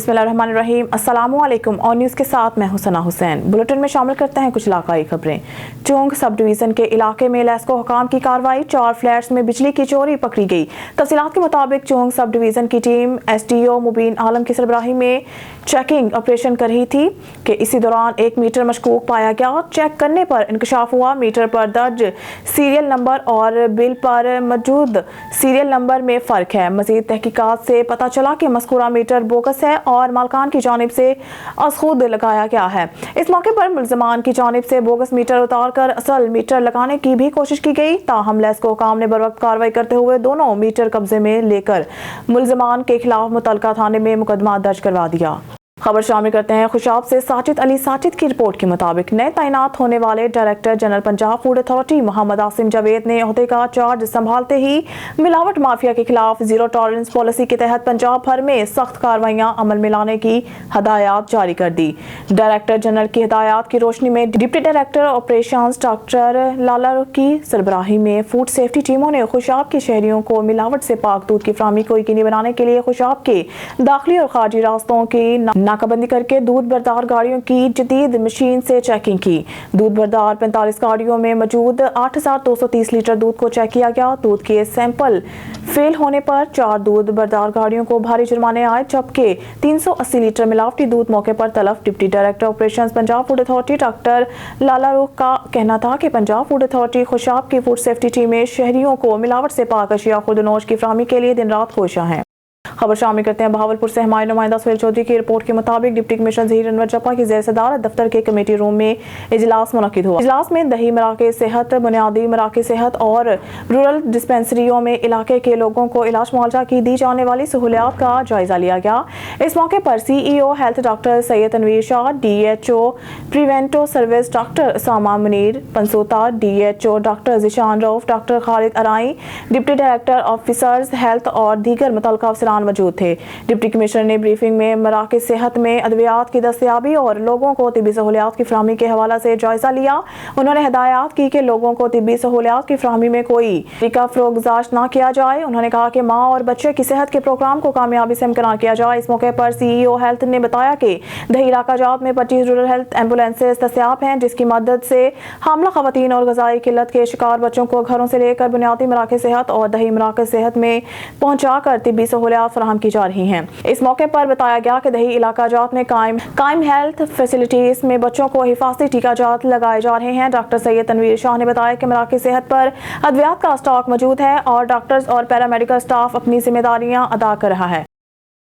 बिस्मिल्लाहिर्रहमानिर्रहीम। अस्सलामुअलैकुम। और न्यूज़ के साथ मैं हुसैना हुसैन। बुलेटिन में शामिल करते हैं कुछ इलाकाई खबरें। चोंग सब डिवीज़न के इलाके में लेस्को हुकाम की कार्रवाई, 4 फ्लैट्स में बिजली की चोरी पकड़ी गई। तफसीलात के मुताबिक चोंग सब डिवीज़न की टीम SDO मुबीन आलम की सरबराही में चेकिंग ऑपरेशन कर रही थी कि इसी दौरान एक मीटर मशकूक पाया गया। चेक करने पर इंकशाफ हुआ मीटर पर दर्ज सीरियल नंबर और बिल पर मौजूद सीरियल नंबर में फ़र्क है। मज़ीद तहकीकात से पता चला कि मज़कूरा मीटर बोगस है और मालकान की जानिब से अज़खुद लगाया गया है। इस मौके पर मुल्ज़मान की जानिब से बोगस मीटर उतार कर असल मीटर लगाने की भी कोशिश की गई। ताहम लेस्को हुकाम ने बरवक्त कार्रवाई करते हुए दोनों मीटर कब्जे में लेकर मुल्ज़मान के खिलाफ मुतलका थाने में मुकदमा दर्ज करवा दिया। खबर शामिल करते हैं खुशाब से। साजिद अली साजिद की रिपोर्ट के मुताबिक नए तैनात होने वाले director general Punjab food authority Mohammad Asim Javed ने ओहदे का चार्ज संभालते ही मिलावट माफिया के खिलाफ जीरो टॉलरेंस पॉलिसी के तहत पंजाब भर में सख्त कार्रवाइयां अमल में लाने की हदायत जारी कर दी। डायरेक्टर जनरल की हदायत की रोशनी में deputy director operations doctor Lala रुख की सरबराही में फूड सेफ्टी टीमों ने खुशाब के शहरियों को मिलावट से पाक दूध की फराहमी को यकीनी बनाने के लिए खुशाब के दाखिली और खारजी रास्तों की नाकाबंदी करके दूध बरदार गाड़ियों की जदीद मशीन से चेकिंग की। दूध बरदार 45 गाड़ियों में मौजूद 8,230 लीटर दूध को चेक किया गया। दूध के सैंपल फेल होने पर 4 दूध बरदार गाड़ियों को भारी जुर्माने आए, जबकि 380 लीटर मिलावटी दूध मौके पर तलफ। Deputy director operations Punjab food authority doctor Lala Rukh का कहना था कि पंजाब फूड अथॉरिटी खुशाब की फूड सेफ्टी टीमें शहरियों को मिलावट से पाक अशिया खुर्दनोश की फराहमी के लिए दिन रात कोशिश है। खबर शामिल करते हैं बहावलपुर से। हमारे नुमाइंदा सुहेल चौधरी की रिपोर्ट के मुताबिक डिप्टी कमिश्नर ज़हीर अनवर जप्पा की ज़ेर सदारत दफ्तर के कमेटी रूम में इजलास मुनक्किद हुआ। इजलास में दही मराकज़ सेहत, बुनियादी मराकज़ सेहत और रूरल डिस्पेंसरियों में इलाके के लोगों को इलाज मुआवजा की दी जाने वाली सहूलियात का जायजा लिया गया। इस मौके पर CEO health doctor Syed Tanveer Shah, DHO preventive service doctor Sama Munir पंसूता, DHO doctor Zeeshan Rauf, doctor Khalid Arain, deputy director officers health और दीगर मुतल्लिका अफसरान मौजूद थे। डिप्टी कमिश्नर ने ब्रीफिंग में मराकज़ सेहत में अद्वियात की दस्तयाबी और लोगों को तिब्बी सहूलियात की फराहमी के हवाले से जायजा लिया। उन्होंने हिदायत की कि लोगों को तिब्बी सहूलियात की फराहमी में कोई तरीका फरोगजाश न किया जाए। उन्होंने कहा कि माँ और बच्चे की सेहत के प्रोग्राम को कामयाबी से इम्कनान किया जाए। इस मौके पर CEO हेल्थ ने बताया कि दही इलाका जात में 25 रूरल हेल्थ एम्बुलेंसेज दस्तयाब हैं, जिसकी मदद से हामला खवातीन और ग़िज़ाई किल्लत के शिकार बच्चों को घरों से लेकर बुनियादी मराकज़ सेहत और दही मराकज़ सेहत में पहुँचा कर तिब्बी सहूलियात फराहम की जा रही हैं। इस मौके पर बताया गया कि दही इलाका जात में कायम हेल्थ फैसिलिटीज में बच्चों को हिफाजती टीका जात लगाए जा रहे हैं। डॉक्टर सैयद तनवीर शाह ने बताया कि मराकज़ सेहत पर अद्वियात का स्टॉक मौजूद है और डॉक्टर्स और पैरामेडिकल स्टाफ अपनी जिम्मेदारियां अदा कर रहा है।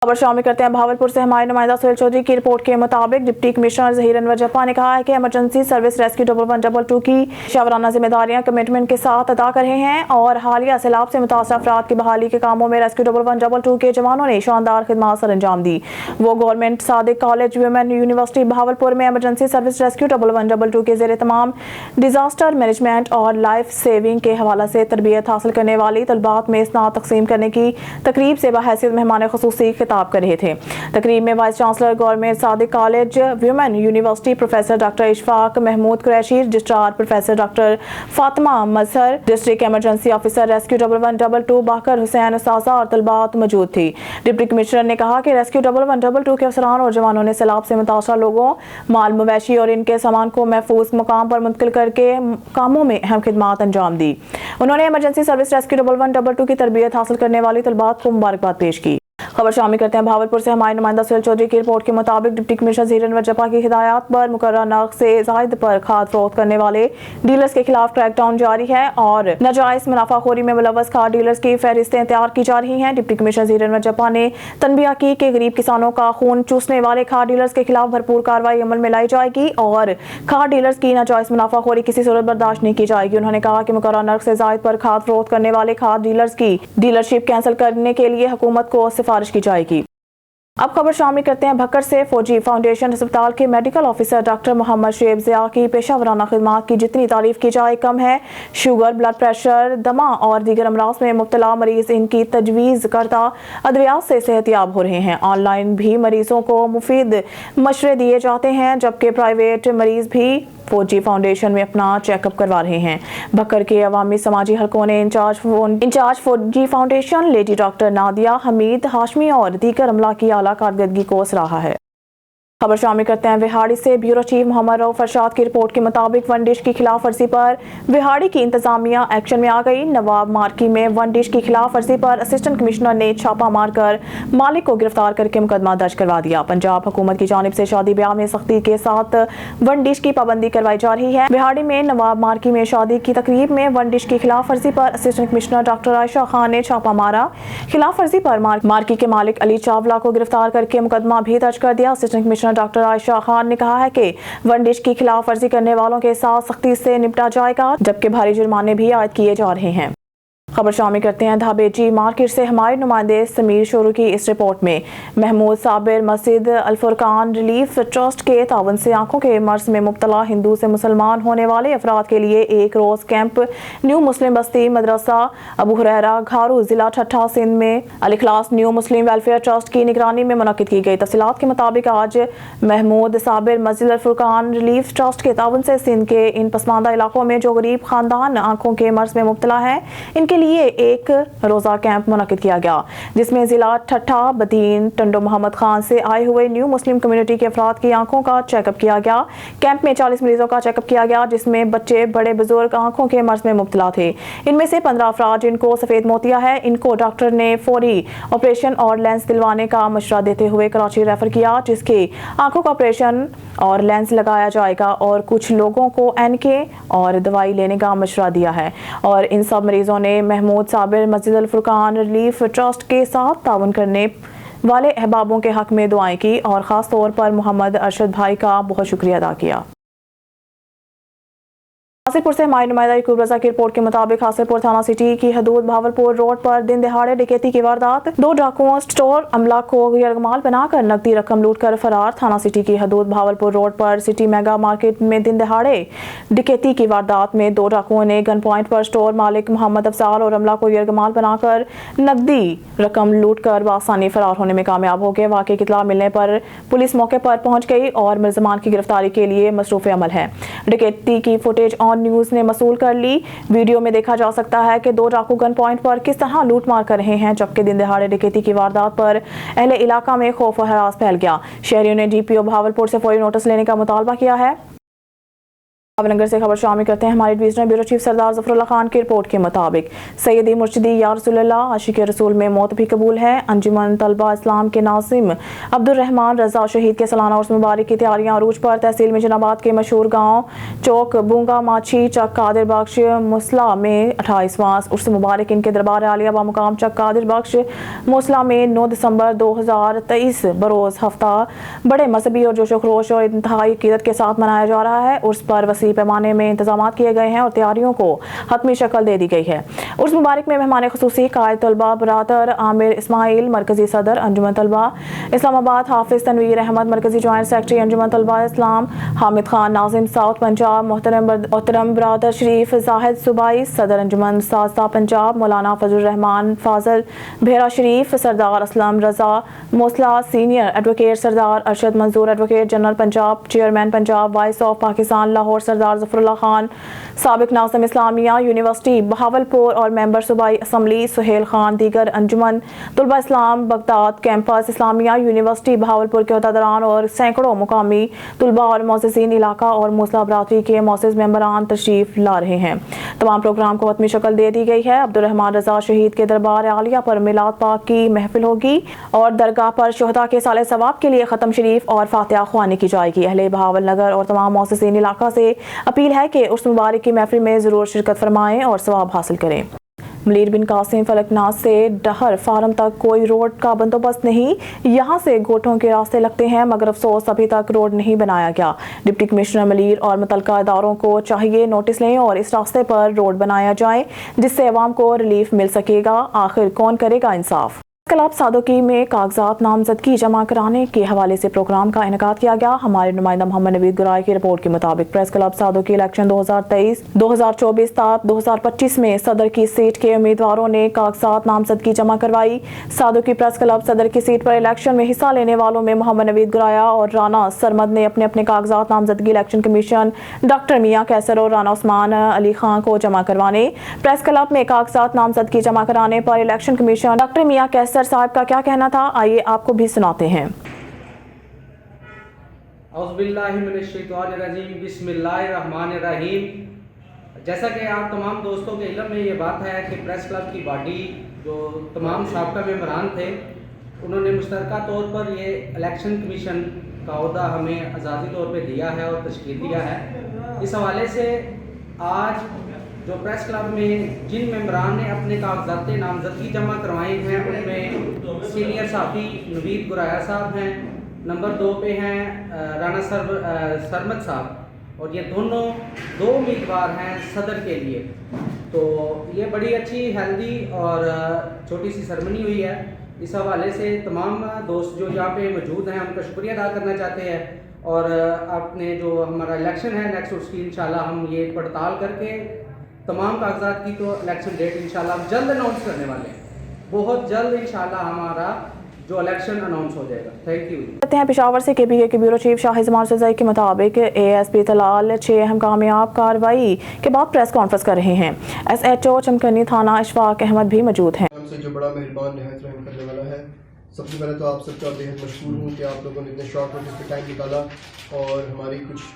खबर शामिल करते हैं भावलपुर से। हमारे नुमाइंदा सुहेल चौधरी की रिपोर्ट के मुताबिक डिप्टी कमिश्नर ज़हीर अनवर जप्पा ने कहा है कि इमरजेंसी सर्विस रेस्क्यू 1122 की शावराना जिम्मेदारियां कमिटमेंट के साथ अदा कर रहे हैं और हालिया सैलाब से मुतासर अफराद की बहाली के कामों में रेस्क्यू 1122 के जवानों ने शानदार खिदमत सर अंजाम दी। वो government Sadiq college women university Bahawalpur में इमरजेंसी सर्विस रेस्क्यू 1122 के ज़ेर तमाम डिजास्टर मैनेजमेंट और लाइफ सेविंग के हवाले से तरबियत हासिल करने वाली तलबात में स्नात तकसीम करने की तकरीब से बहैसियत मेहमान खुसूसी खिताब कर रहे थे। तकरीब में vice chancellor government Sadiq college women university professor doctor Ishfaq Mahmood Qureshi, registrar professor doctor Fatima Mazhar, district emergency officer rescue 1122 Baqar Hussain उस्ताजा और तलबात मौजूद थी। डिप्टी कमिश्नर ने कहा कि रेस्क्यू 1122 के अफसरान और जवानों ने सैलाब से मुतासर लोगों, माल मवेशी और इनके सामान को महफूज मुकाम पर मुंतकिल करके कामों में अहम खिदमत अंजाम दी। उन्होंने इमरजेंसी सर्विस रेस्क्यू 1122 की तरबियत हासिल करने वाली तलबात को मुबारकबाद पेश की। खबर शामिल करते हैं भावलपुर से। हमारे नुमाइंदा सुहेल चौधरी की रिपोर्ट के मुताबिक डिप्टी कमिश्नर ज़हीर अनवर जप्पा की हिदायत पर मुकर्रर नर्ख से ज़ायद पर खाद फरोख्त करने वाले डीलर्स के खिलाफ क्रैकडाउन जारी है और नाजायज मुनाफाखोरी में मुलव्वस खाद डीलर्स की फहरिस्तें तैयार की जा रही हैं। डिप्टी कमिश्नर ज़हीर अनवर जप्पा ने तनबीह की कि गरीब किसानों का खून चूसने वाले खाद डीलर्स के खिलाफ भरपूर कार्रवाई अमल में लाई जाएगी और खाद डीलर्स की नाजायज मुनाफाखोरी किसी सूरत बर्दाश्त नहीं की जाएगी। उन्होंने कहा कि मुकर्रर नर्ख से ज़ायद पर खाद फरोख्त करने वाले खाद डीलर्स की डीलरशिप कैंसिल करने के लिए हुकूमत को सिफारिश की जाएगी। अब खबर शामिल करते हैं भक्कर से। फौजी फाउंडेशन अस्पताल के medical officer doctor Mohammad Shoaib Zia की पेशा वराना खिदमत की जितनी तारीफ की जाए कम है। शुगर, ब्लड प्रेशर, दमा और दीगर अमराज में मुब्तला मरीज इनकी तजवीज़ करता अद्वियात से सेहतियाब हो रहे हैं। ऑनलाइन भी मरीजों को मुफीद मशवरे दिए जाते हैं, जबकि प्राइवेट मरीज भी फौजी फाउंडेशन में अपना चेकअप करवा रहे हैं। भक्कर के अवामी समाजी हलकों ने इंचार्ज फौजी foundation lady doctor Nadia Hamid Hashmi और दीगर अमला की आला आला कारकर्दगी को सराहा है। खबर शामिल करते हैं विहाड़ी से। ब्यूरो चीफ मोहम्मद रऊफ फरशाद की रिपोर्ट के मुताबिक वन डिश की खिलाफ वर्जी पर विहाड़ी की इंतजामिया एक्शन में आ गई। नवाब मार्की में वन डिश की खिलाफ वर्जी पर असिस्टेंट कमिश्नर ने छापा मारकर मालिक को गिरफ्तार करके मुकदमा दर्ज करवा दिया। पंजाब हुकूमत की जानिब से शादी ब्याह में सख्ती के साथ वन डिश की पाबंदी करवाई जा रही है। विहाड़ी में नवाब मार्की में शादी की तकरीब में वन डिश की खिलाफ वर्जी पर assistant commissioner doctor Ayesha Khan ने छापा मारा। खिलाफ वर्जी पर मार्की के मालिक अली चावला को गिरफ्तार करके मुकदमा भी दर्ज कर दिया। Assistant commissioner doctor Ayesha Khan ने कहा है कि वन डिश की खिलाफ वर्जी करने वालों के साथ सख्ती से निपटा जाएगा, जबकि भारी जुर्माने भी आयद किए जा रहे हैं। खबर शामिल करते हैं धाबेची मार्केट से। हमारे नुमाइंदे समीर शोरू की इस रिपोर्ट में महमूद साबिर मस्जिद अल फुरकान रिलीफ ट्रस्ट के तावन से आंखों के मर्ज में मुब्तला हिंदू से मुसलमान होने वाले अफराद के लिए एक रोज कैंप न्यू मुस्लिम बस्ती मदरसा अबू हुरैरा घारू जिला ठट्ठा सिंध में अल इखलास न्यू मुस्लिम वेलफेयर ट्रस्ट की निगरानी में मुनक्किद की गई। तफसीलात के मुताबिक आज महमूद साबिर मस्जिद अल फुरकान रिलीफ ट्रस्ट के तावन से सिंध के इन पसमानदा इलाकों में जो गरीब खानदान आंखों के मर्ज में मुब्तला है, इनके लिए एक रोजा कैंप मुनक्किद किया गया, जिसमें जिला ठट्ठा बदीन टंडो मोहम्मद खान से आए हुए न्यू मुस्लिम कम्युनिटी के अफराद की आंखों का चेकअप किया गया। कैंप में 40 मरीजों का चेकअप किया गया, जिसमें बच्चे बड़े बुजुर्ग आंखों के मर्ज में मुब्तला थे। इनमें से 15 अफराद जिनको सफेद मोतिया है, इनको डॉक्टर ने फौरी ऑपरेशन और लेंस दिलवाने का मशवरा देते हुए कराची रेफर किया, जिसके आंखों का ऑपरेशन और लेंस लगाया जाएगा, और कुछ लोगों को एनके और दवाई लेने का मशवरा दिया है। और इन सब मरीजों ने महमूद साबिर मस्जिद अल फुरकान रिलीफ ट्रस्ट के साथ तावन करने वाले अहबाबों के हक में दुआएं की और खास तौर पर मोहम्मद अरशद भाई का बहुत शुक्रिया अदा किया। हासिलपुर से हमारी नुमाइंदा यकूब रजा की रिपोर्ट के मुताबिक हासिलपुर थाना सिटी की हदूद भावलपुर रोड पर दिन दहाड़े डकैती की वारदात। 2 डाकुओं स्टोर अमला को यरगमाल बनाकर नकदी रकम लूट कर फरार। थाना सिटी की हदूद भावलपुर रोड पर सिटी मेगा मार्केट में दिन दहाड़े डकैती की वारदात में 2 डाकुओं ने गन पॉइंट पर स्टोर मालिक मोहम्मद अफजाल और अमला को यरगमाल बनाकर नकदी रकम लूट कर बासानी फरार होने में कामयाब हो गए। वाक़े की इत्तला मिलने पर पुलिस मौके पर पहुंच गई और मुलज़मान की गिरफ्तारी के लिए मसरूफ़ अमल है। डकैती की फुटेज ऑन न्यूज़ ने मसूल कर ली। वीडियो में देखा जा सकता है कि 2 डाकू गन पॉइंट पर किस तरह लूट मार कर रहे हैं, जबकि दिन दहाड़े डकैती की वारदात पर अहले इलाका में खौफ और हरास फैल गया। शहरियों ने डीपीओ भावलपुर से फौरी नोटिस लेने का मुतालबा किया है। भावनगर से खबर शामिल करते हैं हमारे डिवीजनल ब्यूरो चीफ सरदार ज़फरुल्लाह खान की रिपोर्ट के मुताबिक सैयदी मुर्शिदी या रसूलुल्लाह आशिक रसूल में मौत भी कबूल है। अंजुमन तलबा इस्लाम के नासिम अब्दुर्रहमान रजा शहीद के सालाना उर्स मुबारक की तैयारियां अरूज पर। तहसील मिजनाबाद के मशहूर गाँव चौक बूंगा माछी चक कादिर बख्श मुसला में 28वां उर्स मुबारक इनके दरबार आलिया बामुकाम चक कादिर बख्श मुसला में 9 दिसंबर 2023 बरोज़ हफ्ता बड़े मजहबी और जोशो खरोश और इंतहाई अकीदत के साथ मनाया जा रहा है। उर्स पर पैमाने में इंतजाम किए गए हैं और तैयारियों को हतमी शक्ल दे दी गई है। उर्स मुबारक में मेहमान खुसूसी कायद तलबा बरादर आमिर इस्माइल मरकजी सदर अंजुमन तलबा इस्लामाबाद, हाफिज तनवीर अहमद मरकजी जॉइंट सेक्रेटरी अंजुमन तलबा इस्लाम, हामिद खान नाजिम साउथ पंजाब, मोहतरम बरादर शरीफ जाहिद सुबाई सदर अंजुमन साजदा पंजाब, मौलाना फजल रहमान फाजल भेरा शरीफ, सरदार असलम रजा मोसला senior advocate, Sardar Arshad Manzoor advocate general Punjab, chairman Punjab voice of Pakistan Lahore Sardar Zafarullah Khan, साबिक नाज़िम इस्लामिया यूनिवर्सिटी बहावलपुर और मेंबर सूबाई असम्बली सुहेल खान, दीगर Anjuman Tulba Islam Baghdad campus Islamia university Bahawalpur के अहदेदारान और सैकड़ों मुकामी तुलबा और मोअज़्ज़िज़ीन इलाका और मूसला बरादरी के मोअज़्ज़िज़ मेंबरान तशरीफ ला रहे हैं। तमाम प्रोग्राम को हतमी शक्ल दे दी गई है। अब्दुर्रहमान रजा शहीद के दरबार आलिया पर मिलाद पाक की महफिल होगी और दरगाह पर शुहदा के साले सवाब के लिए ख़त्म शरीफ और फातिहा ख्वानी की जाएगी। अहले बहावल नगर और तमाम मोअज़्ज़िज़ीन इलाका से अपील है कि उर्स मुबारक की महफिल में ज़रूर शिरकत फरमाएं और सवाब हासिल करें। मलीर बिन कासिम फलकनाथ से डहर फार्म तक कोई रोड का बंदोबस्त नहीं। यहाँ से गोटों के रास्ते लगते हैं, मगर अफसोस अभी तक रोड नहीं बनाया गया। डिप्टी कमिश्नर मलीर और मुतल्लिका इदारों को चाहिए नोटिस लें और इस रास्ते पर रोड बनाया जाए, जिससे अवाम को रिलीफ मिल सकेगा। आखिर कौन करेगा इंसाफ। क्लब सादोकी में कागजात नामजदगी जमा कराने के हवाले से प्रोग्राम का इनेकाद किया गया। हमारे नुमाइंदा मोहम्मद नवीद गुराई की रिपोर्ट के मुताबिक प्रेस क्लब सादोकी इलेक्शन 2023-2024 तक 2025 में सदर की सीट के उम्मीदवारों ने कागजात नामजदगी जमा करवाई। सादोकी प्रेस क्लब सदर की सीट पर इलेक्शन में हिस्सा लेने वालों में मोहम्मद नवीद गुराया और राना सरमद ने अपने अपने कागजात नामजदगी इलेक्शन कमीशन डॉक्टर मियाँ कैसर और राना उस्मान अली खान को जमा करवाने। प्रेस क्लब में कागजात नामजदगी जमा कराने पर इलेक्शन कमीशन डॉक्टर मियाँ कैसर अफसर साहब का क्या कहना था, आइए आपको भी सुनाते हैं। औज़ुबिल्लाहिमिनश्शैतानिर्रजीम, बिस्मिल्लाहिर्रहमानिर्रहीम। जैसा कि आप तमाम दोस्तों के इल्म में ये बात है कि प्रेस क्लब की बॉडी जो तमाम साबका मेंबरान थे, उन्होंने मुश्तरका तौर पर ये इलेक्शन कमीशन का अहदा हमें आज़ादी तौर पे दिया है और तश्कील दिया है। इस हवाले से आज जो प्रेस क्लब में जिन मेंबरान ने अपने कागजात नामजदगी जमा करवाए हैं, उनमें सीनियर साफ़ी नवीद गुराया साहब हैं, नंबर 2 पे हैं राना सरमद साहब, और ये दोनों 2 उम्मीदवार हैं सदर के लिए। तो ये बड़ी अच्छी हेल्दी और छोटी सी सेरेमनी हुई है। इस हवाले से तमाम दोस्त जो यहाँ पे मौजूद हैं, उनका शुक्रिया अदा करना चाहते हैं। और अपने जो हमारा इलेक्शन है नेक्स्ट, उसकी इंशाल्लाह हम ये पड़ताल करके तमाम कागजात की तो इलेक्शन डेट इंशाल्लाह हम जल्द अनाउंस करने वाले हैं। बहुत जल्द इंशाल्लाह हमारा जो इलेक्शन अनाउंस हो जाएगा। Thank you. कहते हैं पेशावर से KPK के ब्यूरो चीफ शाहिद जमान सज़ाई के मुताबिक ASP तलाल 6 अहम कामयाब कार्रवाई के बाद प्रेस कॉन्फ्रेंस कर रहे हैं। SHO चमकनी थाना इशफाक अहमद भी मौजूद हैं। हमसे जो बड़ा मेहरबान नहायत रहम करने वाला है, सबसे पहले तो आप सबका बेहद मशहूर हूँ कि आप लोगों ने इतने शॉर्ट नोटिस पे टाइम निकाला और हमारी कुछ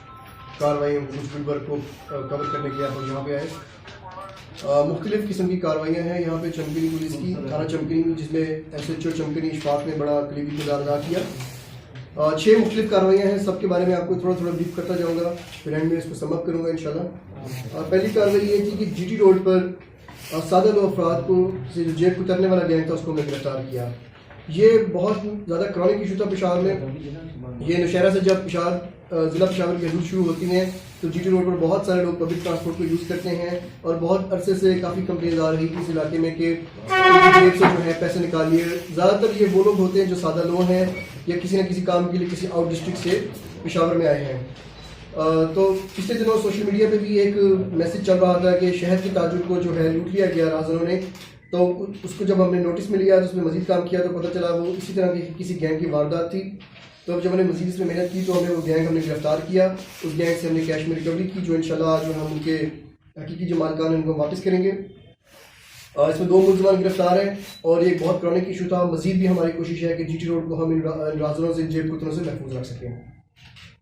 कार्रवाई, कुछ गुड वर्क को कवर करने के लिए आप यहाँ पे आए। मुख्तलिफ़ किस्म की कार्रवाइयाँ हैं यहाँ पे चमकनी पुलिस की, थाना चमकनी, जिसमें SHO चमकनी इशफाक ने बड़ा करीबी किरदार अदा किया। 6 मुख्तलिफ़ कार्रवाइयाँ हैं, सबके बारे में आपको थोड़ा थोड़ा ब्रीफ करता जाऊँगा, फिर एंड में इसको समअप करूँगा इंशाल्लाह। पहली कार्रवाई ये थी कि GT रोड पर सादा 2 अफराद को से जो जेब उतरने वाला गैंग था, उसको हमने गिरफ्तार किया। ये बहुत ज़्यादा क्रॉनिक इशू था पेशावर में। ये नौशहरा से जब ज़िला पेशावर की हदूद शुरू होती हैं तो GT रोड पर बहुत सारे लोग पब्लिक ट्रांसपोर्ट को यूज़ करते हैं, और बहुत अरसे से काफ़ी कंप्लेंट आ रही थी इस इलाके में कि जेब से जो है पैसे निकालिए। ज़्यादातर ये वो लोग होते हैं जो सादा लोग हैं या किसी न किसी काम के लिए किसी आउट डिस्ट्रिक्ट से पेशावर में आए हैं। तो पिछले दिनों सोशल मीडिया पे भी एक मैसेज चल रहा था कि शहर के ताजुर को जो है लूट लिया गया राहज़नों ने। तो उसको जब हमने नोटिस में लिया तो उसमें मज़ीद काम किया तो पता चला वो इसी तरह की किसी गैंग की वारदात थी। तो जब हमने मज़ीद इसमें मेहनत की तो हमने वो गैंग गिरफ्तार किया। उस गैंग से हमने कैश में रिकवरी की, जो इंशाल्लाह जो हम उनके हकीकी जो मालिकान उनको वापस करेंगे। इसमें 2 मुलज़मान गिरफ्तार हैं और ये एक बहुत क्रॉनिक इशू था। मज़ीद भी हमारी कोशिश है कि GT रोड को हम इन राज़नों से, जेब कुतरों से महफूज रख सकें।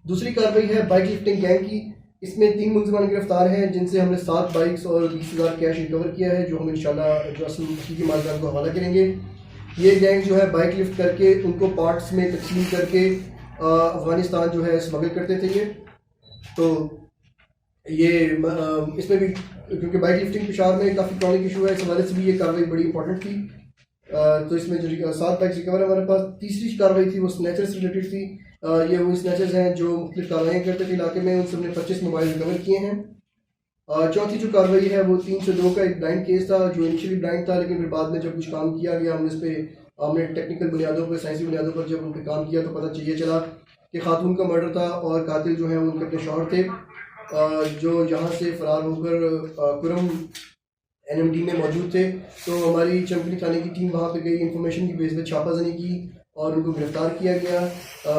दूसरी कार्रवाई है बाइक लिफ्टिंग गैंग की। इसमें 3 मुलज़मान गिरफ्तार हैं, जिनसे हमने 7 बाइक्स और 20,000 कैश रिकवर किया है, जो हम इंशाल्लाह जो असल हकीकी मालिकान को हवाला करेंगे। ये गैंग जो है बाइक लिफ्ट करके उनको पार्ट्स में तकसीम करके अफ़गानिस्तान जो है स्मगल करते थे ये। तो ये इसमें भी क्योंकि बाइक लिफ्टिंग पेशावर में काफ़ी क्रॉनिक इशू है, इस हवाले से भी ये कार्रवाई बड़ी इंपॉर्टेंट थी। तो इसमें जो 7 बाइक्स रिकवर है हमारे पास। तीसरी कार्रवाई थी वो स्नैचर से रिलेटेड थी। ये वो स्नैचर्स हैं जो मुख्तलिफ कार्रवाइयाँ करते थे इलाके में, उनसे हमने 25 मोबाइल रिकवर किए हैं। चौथी जो कार्रवाई है वो 302 का एक ब्लाइंड केस था, जो इनिशियली ब्लाइंड था, लेकिन फिर बाद में जब कुछ काम किया गया हमने टेक्निकल बुनियादों पर, साइंसी बुनियादों पर जब उन पर काम किया तो पता ये चला कि खातून का मर्डर था और कातिल जो है उनके अपने शौहर थे, जो यहाँ से फ़रार होकर कुरम NMD में मौजूद थे। तो हमारी चमकनी थाने की टीम वहाँ पे गई, इंफॉर्मेशन की बेस पे छापाजनी की और उनको गिरफ्तार किया गया।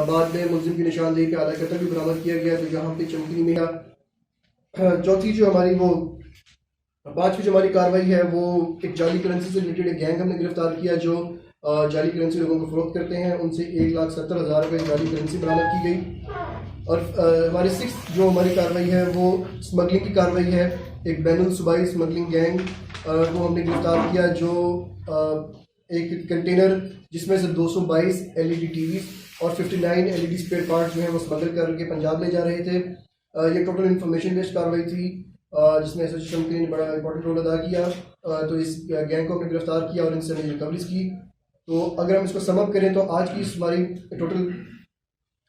बाद में मुलजिम की निशानदेही पे आधा कत्ल भी बरामद किया गया। तो यहाँ पे चमकनी में चौथी जो हमारी वो 5वीं जो हमारी कार्रवाई है वो एक जाली करेंसी से रिलेटेड एक गैंग हमने गिरफ्तार किया, जो जाली करेंसी लोगों को फ़रोख्त करते हैं। उनसे 1,70,000 रुपये जाली करेंसी बरामद की गई। और हमारी 6th जो हमारी कार्रवाई है वो स्मगलिंग की कार्रवाई है। एक बैनुल सूबाई स्मगलिंग गैंग को हमने गिरफ्तार किया, जो एक कंटेनर जिसमें से 222 LED TVs और 59 LED स्पेयर पार्ट जो है वो स्मगल करके पंजाब ले जा रहे थे। ये टोटल इन्फॉर्मेशन बेस्ड कार्रवाई थी, जिसमें SHO चमकनी ने बड़ा इंपॉर्टेंट रोल अदा किया। तो इस गैंग को हमने गिरफ्तार किया और इनसे हमने रिकवरीज की। तो अगर हम इसको समअप करें तो आज की हमारी टोटल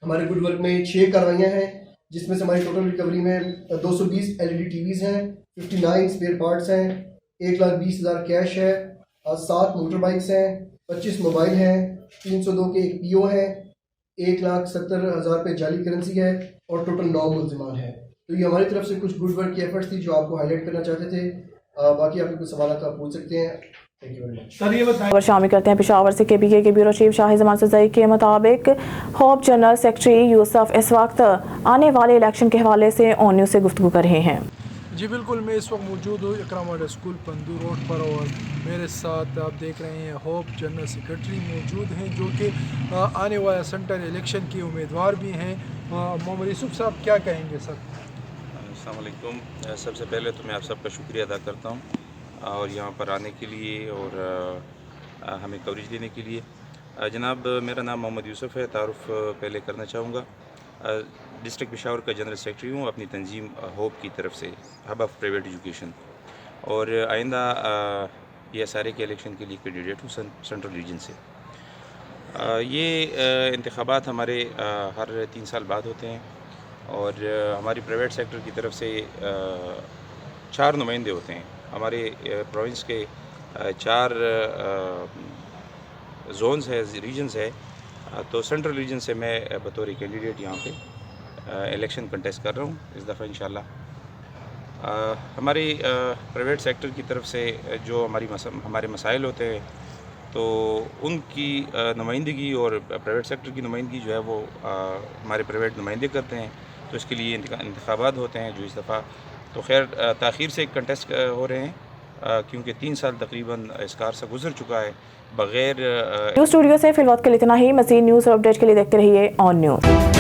हमारे गुड वर्क में 6 कार्रवाइयाँ हैं, जिसमें से हमारी टोटल रिकवरी में 220 LED TVs हैं, 59 स्पेयर पार्ट्स हैं, 1,20,000 कैश है, 7 मोटर बाइक्स हैं, 25 मोबाइल हैं, 302 के एक PO हैं, 1,70,000 रुपये जाली करेंसी है और टोटल 9 मुलज़िमान हैं। तो ये हमारी तरफ से कुछ गुड वर्क की एफर्ट्स थी जो आपको हाईलाइट करना चाहते थे। बाकी आपके कुछ सवाल आप पूछ सकते हैं। खबर शामिल करते हैं पेशावर से। KPK के ब्यूरो चीफ शाहिद जमान सज़ाई के मुताबिक होप जनरल सेक्रेटरी यूसुफ इस वक्त आने वाले इलेक्शन के हवाले से ऑन न्यूज़ से गुफ्तगू कर रहे हैं। جی بالکل، میں اس وقت موجود ہوں اکرم والا اسکول پندو روڈ پر، اور میرے ساتھ آپ دیکھ رہے ہیں ہوپ جنرل سیکرٹری موجود ہیں جو کہ آنے والا سینٹرل الیکشن کے امیدوار بھی ہیں۔ محمد یوسف صاحب کیا کہیں گے سر؟ السلام علیکم۔ سب سے پہلے تو میں آپ سب کا شکریہ ادا کرتا ہوں اور یہاں پر آنے کے لیے اور ہمیں کوریج دینے کے لیے۔ جناب، میرا نام محمد یوسف ہے، تعارف پہلے کرنا چاہوں گا۔ ڈسٹرکٹ پشاور کا جنرل سیکرٹری ہوں اپنی تنظیم ہوپ کی طرف سے، ہب آف پرائیویٹ ایجوکیشن، اور آئندہ پی ایس آر اے کے الیکشن کے لیے کینڈیڈیٹ ہوں سینٹرل ریجن سے۔ یہ انتخابات ہمارے ہر 3 سال بعد ہوتے ہیں، اور ہماری پرائیویٹ سیکٹر کی طرف سے 4 نمائندے ہوتے ہیں۔ ہمارے پروونس کے 4 زونز ہے، ریجنز ہے، تو سینٹرل ریجن سے میں بطور کینڈیڈیٹ یہاں پہ الیکشن کنٹیسٹ کر رہا ہوں اس دفعہ انشاءاللہ۔ ہماری پرائیویٹ سیکٹر کی طرف سے جو ہمارے مسائل ہوتے ہیں تو ان کی نمائندگی اور پرائیویٹ سیکٹر کی نمائندگی جو ہے وہ ہمارے پرائیویٹ نمائندے کرتے ہیں، تو اس کے لیے انتخابات ہوتے ہیں جو اس دفعہ تو خیر تاخیر سے کنٹیسٹ ہو رہے ہیں، کیونکہ 3 سال تقریباً اس کا عرصہ گزر چکا ہے بغیر نیوز اسٹوڈیو سے فی الوقت کے لیے اتنا ہی۔ مزید نیوز اور اپڈیٹ کے لیے دیکھتے رہیے آن نیوز۔